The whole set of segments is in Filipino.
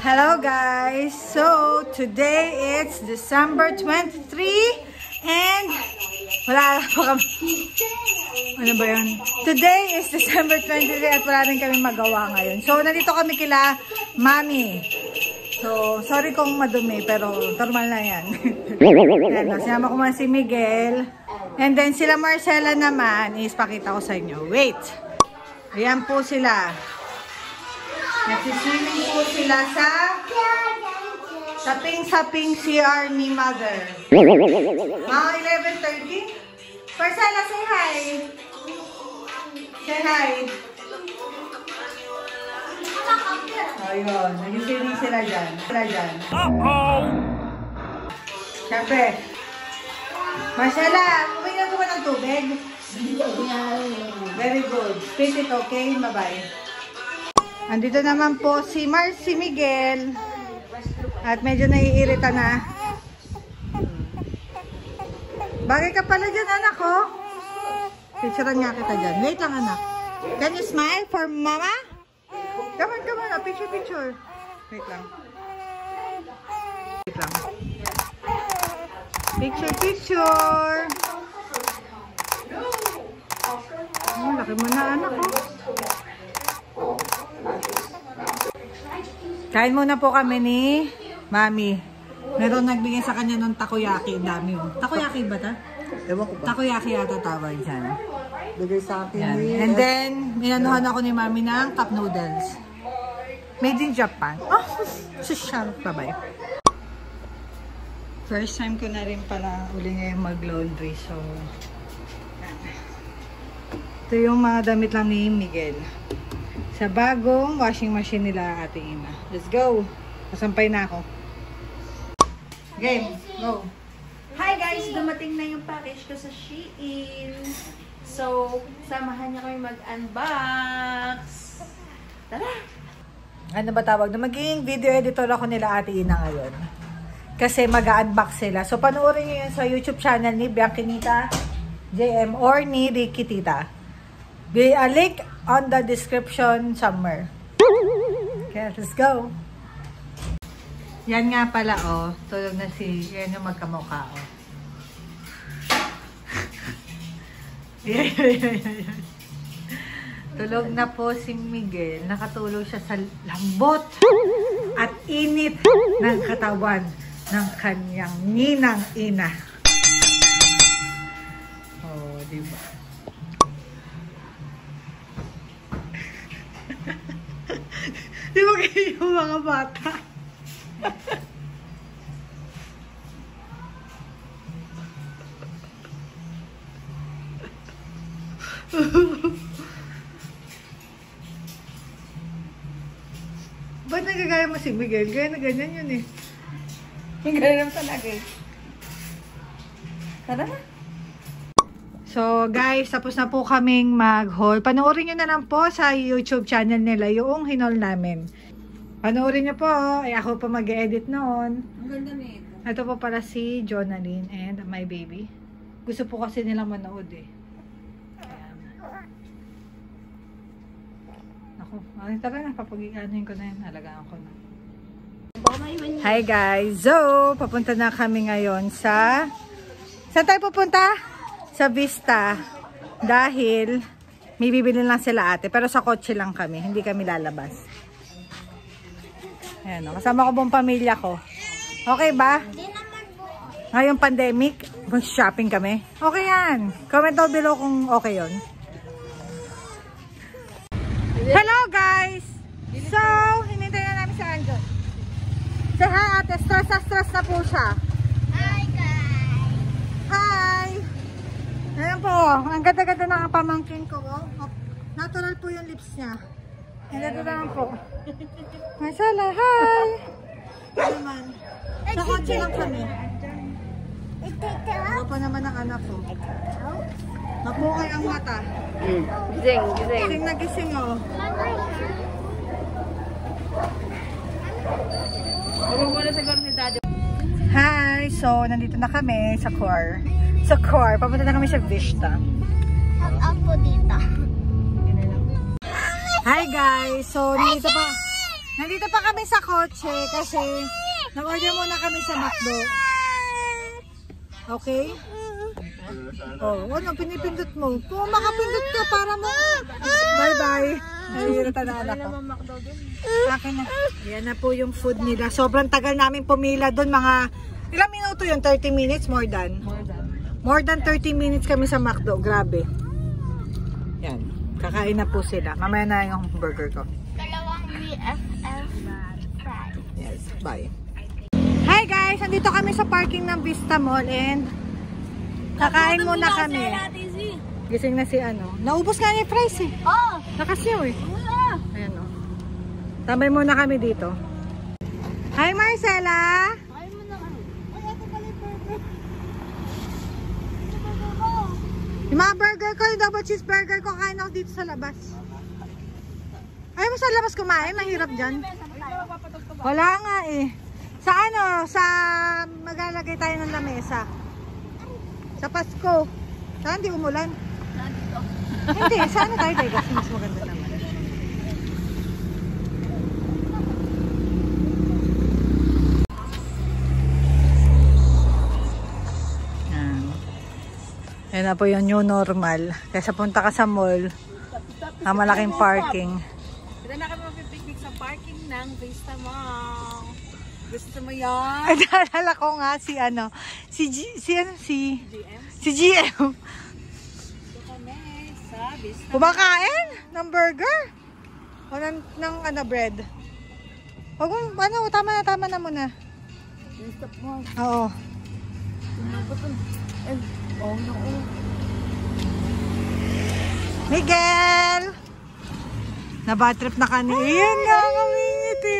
Hello guys! So, today it's December 23 and wala pa kami. Ano ba yun? Today is December 23 at wala rin kami magawa ngayon. So, nandito kami kila Mami. So, sorry kung madumi pero normal na yan. Yan, sinama ko man si Miguel. And then sila Marcela naman is pakita ko sa inyo. Wait! Ayan po sila. Nagsiswimming po sila sa saping-saping CR ni Mother. Mga 11:30. Marcela, say hi! Say hi! Ayun, nagsiswimming sila dyan. Siyempre. Marcela, uminom ko ba ng tubig? Very good. Spit it, okay? Bye-bye. Andito naman po si Miguel. At medyo naiirita na. Bagay ka pala dyan, anak, oh. Picturean nga kita dyan. Wait lang, anak. Can you smile for mama? Come on. Picture. Wait lang. Picture. Oh, laki mo na, anak, oh. Kain muna po kami ni Mami. Meron nagbigay sa kanya ng takoyaki. Dami yun. Takoyaki ba ta? Ewan ko ba? Takoyaki yata tawag dyan. Bigay sa akin. And then, minanuhan ako ni Mami ng cup noodles. Made in Japan. Oh, social. Bye-bye. First time ko na rin pala uli ngayon mag-laundry. So, ito yung mga damit lang ni Miguel. Sa bagong washing machine nila Ate Ina. Let's go! Kasampay na ako. Game! Go! Hi guys! Dumating na yung package ko sa Shein. So, samahan niyo kami mag-unbox. Tara! Ano ba tawag? Magiging video editor ako nila Ate Ina ngayon. Kasi mag-unbox sila. So, panoorin nyo yun sa YouTube channel ni Bianquinita JM or ni Ricky Tita. A link on the description somewhere. Okay, let's go. Yan nga pala, oh. Tulog na yan yung magkamukha, oh. Tulog na po si Miguel. Nakatulog siya sa lambot at init ng katawan ng kanyang ninang ina. Oh, diba? Di ba kayo yung mga bata? Ba't nagagaya mo si Miguel? Gaya na ganyan yun eh. Yung ganyan naman talaga eh. Tara na. So guys, tapos na po kaming mag-haul. Panoorin nyo na lang po sa YouTube channel nila yung hinol namin. Panoorin nyo po. Ay ako pa mag-edit noon. Ang ganda nito. Ito po para si Jonalyn and my baby. Gusto po kasi nilang manood eh. Ayan. Ako, tara na. Papag-ianuhin ko na yun. Halagaan ko na. Hi guys. So, papunta na kami ngayon sa... Saan tayo pupunta? Sa Vista, dahil may bibili lang sila ate, pero sa kotse lang kami, hindi kami lalabas. Ayan o, kasama ko buong pamilya ko. Okay ba? Ngayong pandemic, shopping kami. Okay yan. Comment down below kung okay yun. Hello guys! So, hinintay na namin si Anjo. Say hi ate, stress na po siya. Hi guys! Hi! Ayan po, ang ganda-ganda ng pamangkin ko. Oh. Natural po yung lips niya. Ang ganda naman po. Marcela, hi! Ano naman? Sa kotse lang kami. Ako pa naman ang anak ko. Mapukay ang mata. Gising. Gising na gising, oh. Magugula siguro si Daddy. Hi! So, nandito na kami sa car. Sa car. Papunta na kami sa Vista. Shout out po dito. Hi guys! So, nandito pa. Nandito pa kami sa kotse kasi nag-order muna kami sa McDo. Okay? Oh, ano pinipindot mo? Kung makapindot ka para mo. Bye-bye. Nahihirata na anak ko. Akin na. Yan na po yung food nila. Sobrang tagal namin pumila doon. Mga ilang minuto yun? 30 minutes? More than 30 minutes kami sa McDo. Grabe. Yan. Kakain na po sila. Mamaya na yung burger ko. Dalawang BFF fries. Yes. Bye. Hi guys! Andito kami sa parking ng Vista Mall and kakain muna kami. Gising na si ano. Naubos nga niya yung fries eh. Oh! Nakasyaw eh. Ayan o. Tambay muna kami dito. Hi Marcela! Ay mo na kami. Ay, ito pala yung burger. Yung mga burger ko, yung double cheeseburger ko, kain ako dito sa labas. Ayaw mo sa labas kumain? Mahirap dyan. Wala nga eh. Sa ano? Sa maglalagay tayo ng lamesa. Sa Pasko. Saan di umulan? Hindi, saan tayo tayo kasi mas maganda naman. Yan na po yung new normal. Kaya punta ka sa mall, ang malaking parking. Ito na kami mapipiknik sa parking ng Vista Mall. Gusto mo yan? Ay, naalala ko nga si ano, si GM. Ito kami sa Vista Mall. Kumakain ng burger o ng ano, bread. Huwag mo, ano, tama na muna. Vista Mall. Oo. Oh no. Miguel! Na-bad trip na kanina. Iyan na kami ngiti.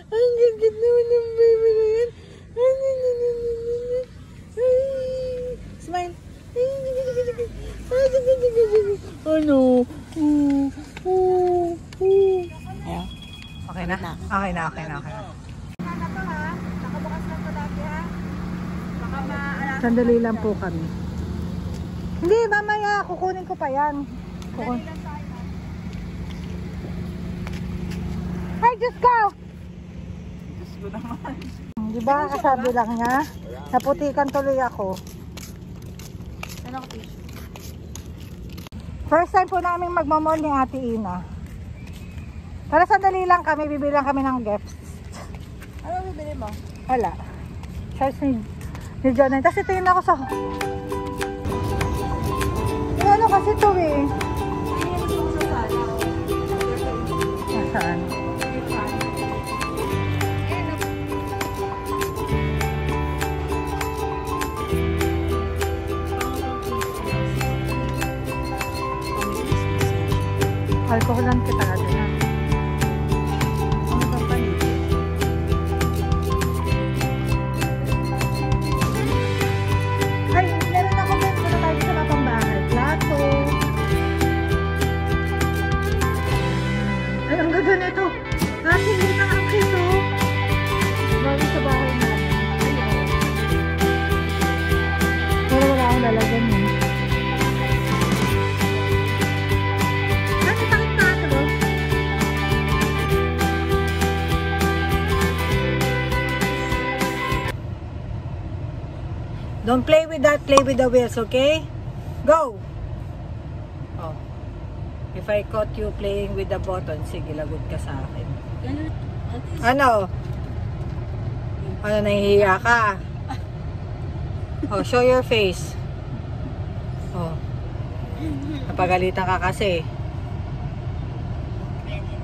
Ang gagad naman ng baby na yan. Smile. Ano? Okay na? Okay na. Sandali lang po kami. Hindi, mamaya. Kukunin ko pa yan. Hi, Diyos ko! Di ba? Kasabi lang niya. Naputikan tuloy ako. First time po namin magmamall ni Ate Ina. Para sandali lang kami, bibili lang kami ng gifts. Ano bibili mo? Wala. Charles ni John. Tapos tingin ako sa... Ano kasi ito eh? Nasaan? Alcoholan kita natin na. Ay, meron ako din sa tayo sa lapang bahay. Plato. Ay, ang ganda nito. Kasi hindi na ang kito. Bago sa bahay namin. Pero wala akong lalagyan yun. Don't play with that, play with the wheels, okay? Go! Oh. If I caught you playing with the button, sige, lagot ka sa akin. Ano? Ano, nahihiya ka? Oh, show your face. Oh. Napagalitan ka kasi.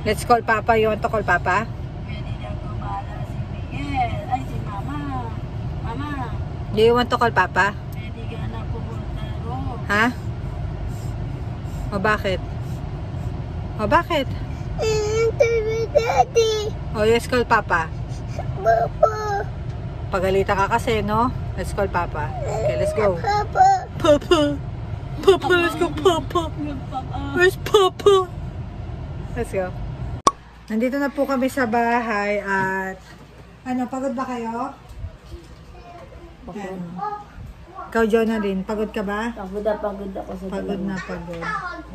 Let's call Papa. You want to call Papa? Pwede na gumala si Miguel. Ay, si Mama. Mama. Do you want to call Papa? Pwede ka na pumunta ro. Ha? O bakit? O bakit? Daddy. O yes, call Papa. Papa. Pagalita ka kasi, no? Let's call Papa. Okay, let's go. Papa. Papa! Papa, let's go, Papa! Where's Papa? Let's go. Nandito na po kami sa bahay at... Ano, pagod ba kayo? Yan. Ikaw, Jonalyn, pagod ka ba? Pagod ako sa Pagod na pagod.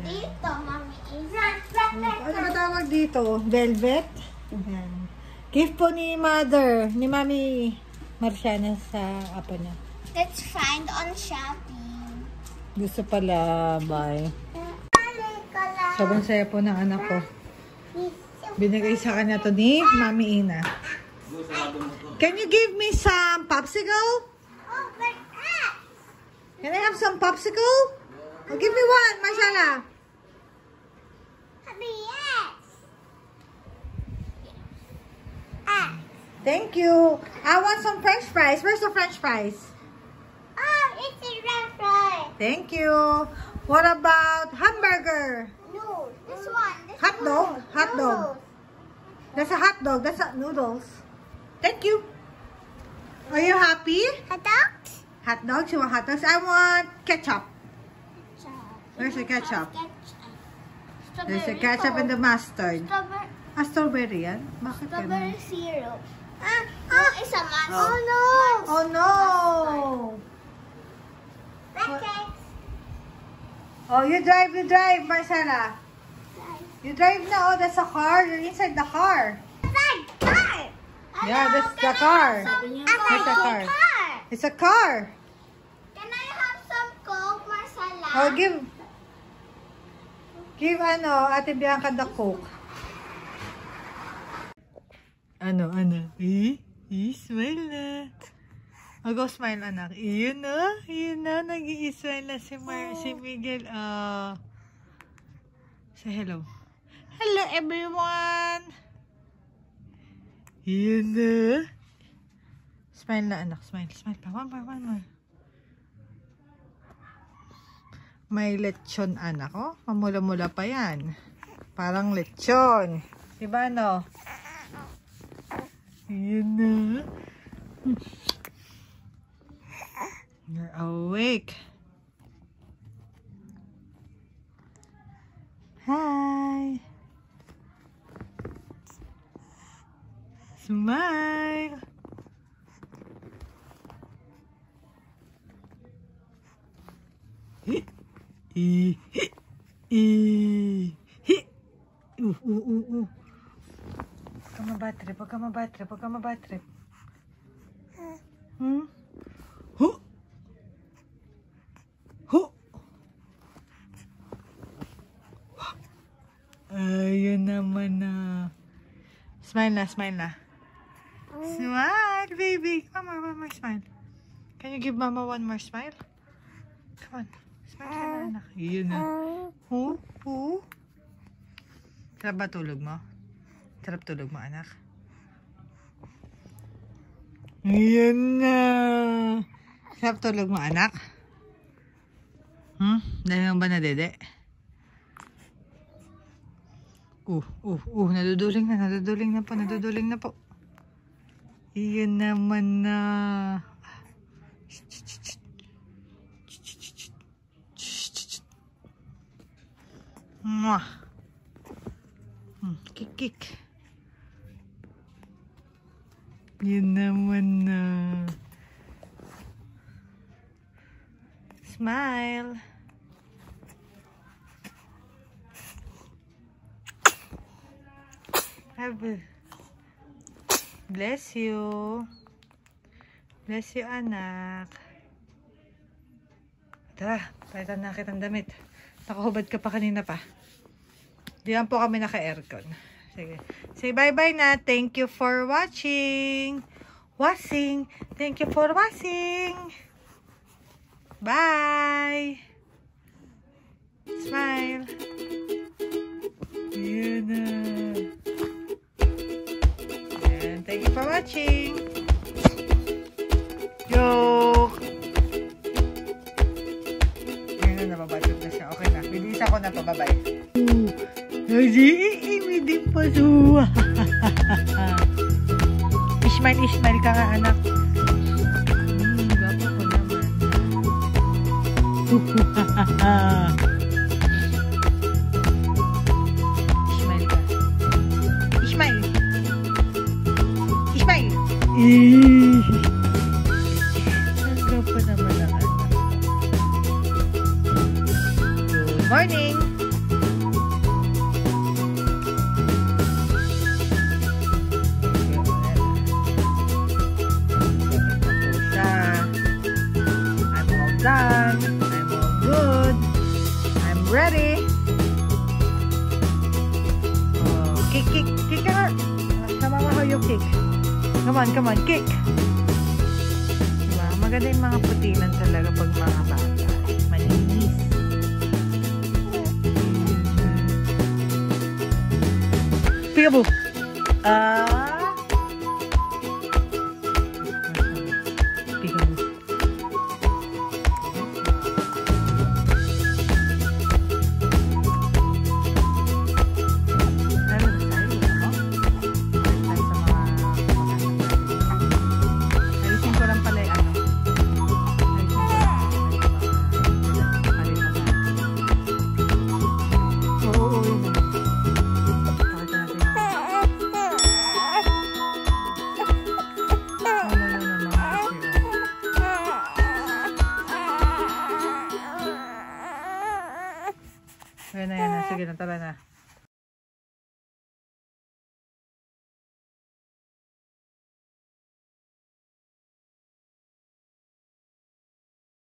dito, Mami Isa. Ano ba tawag dito? Velvet? Ayan. Gift po ni Mother, ni Mami Marciana sa apo niya. Let's find on Shopee. Gusto pala, bye. Sobrang saya po ng anak ko. Binigay sa kanya to ni Mami Ina. Can you give me some popsicle? Oh, but Can I have some popsicle? Oh, give me one, Marciana. Happy yes. Thank you. I want some French fries. Where's the French fries? Oh, it's a red fry. Thank you. What about hamburger? No, this one. This Hot dog? one. Hot dog. Noodles. That's a hot dog. That's not noodles. Thank you. Are you happy? Hot dog? Hot dogs? You want hot dogs? I want ketchup. Where's the ketchup? There's the ketchup and the mustard. Strawberry. Strawberry yan? Bakit Strawberry yan? syrup. It's a mustard. Oh. no. Oh no! Okay. Oh, you drive, Marcela. You drive now. Oh, that's a car. You're inside the car. Yeah, that's the car. That's a car. It's a car. Can I have some Coke, Marcela? Oh, give Ate Bianca the Coke. Ano? Smile na. Go smile, anak. Iyon na. Nag-i-smile na si Miguel. Say hello. Hello, everyone. Iyon na. Smile na, anak. Smile pa. One more. May lechon, anak. Oh, mamula-mula pa yan. Parang lechon. Diba, no? Ayan na. You're awake. Hi. Smile. Huwag ka mabatrip. Ayun naman na. Smile na. Smile, baby. Come on, one more smile. Can you give Mama one more smile? Come on. Smile ka na, anak. Ayun na. Sarap ba tulog mo? Sarap tulog mo, anak? Ayan na. Sarap tulog mo, anak? Dahil ba na, dede? Naduduling na po. Iyan naman na. Kik. Iyan naman na. Smile. Bless you. Bless you, anak. Tara, palitan na kitang damit. Nakahubad ka pa kanina pa. Diyan po kami naka-aircon. Sige. Say bye-bye na. Thank you for watching. Thank you for watching. Bye. Smile. Yan na. Thank you for watching. Joke. Ngayon na nababatog na siya. Okay na. Bilis ako na pababay. Hindi pa suwa. Ismail ka nga, anak. Gwapo ko naman. Ismail ka. Ismail. Nagaw pa naman ang anak. Good morning. Kick, kick, kick ka nga. Sama mo yung kick. Come on, kick. Diba? Maganda yung mga putinan talaga pag mga bata. Malinis. Peekaboo. Peekaboo. Ayan na. Sige na, tara na.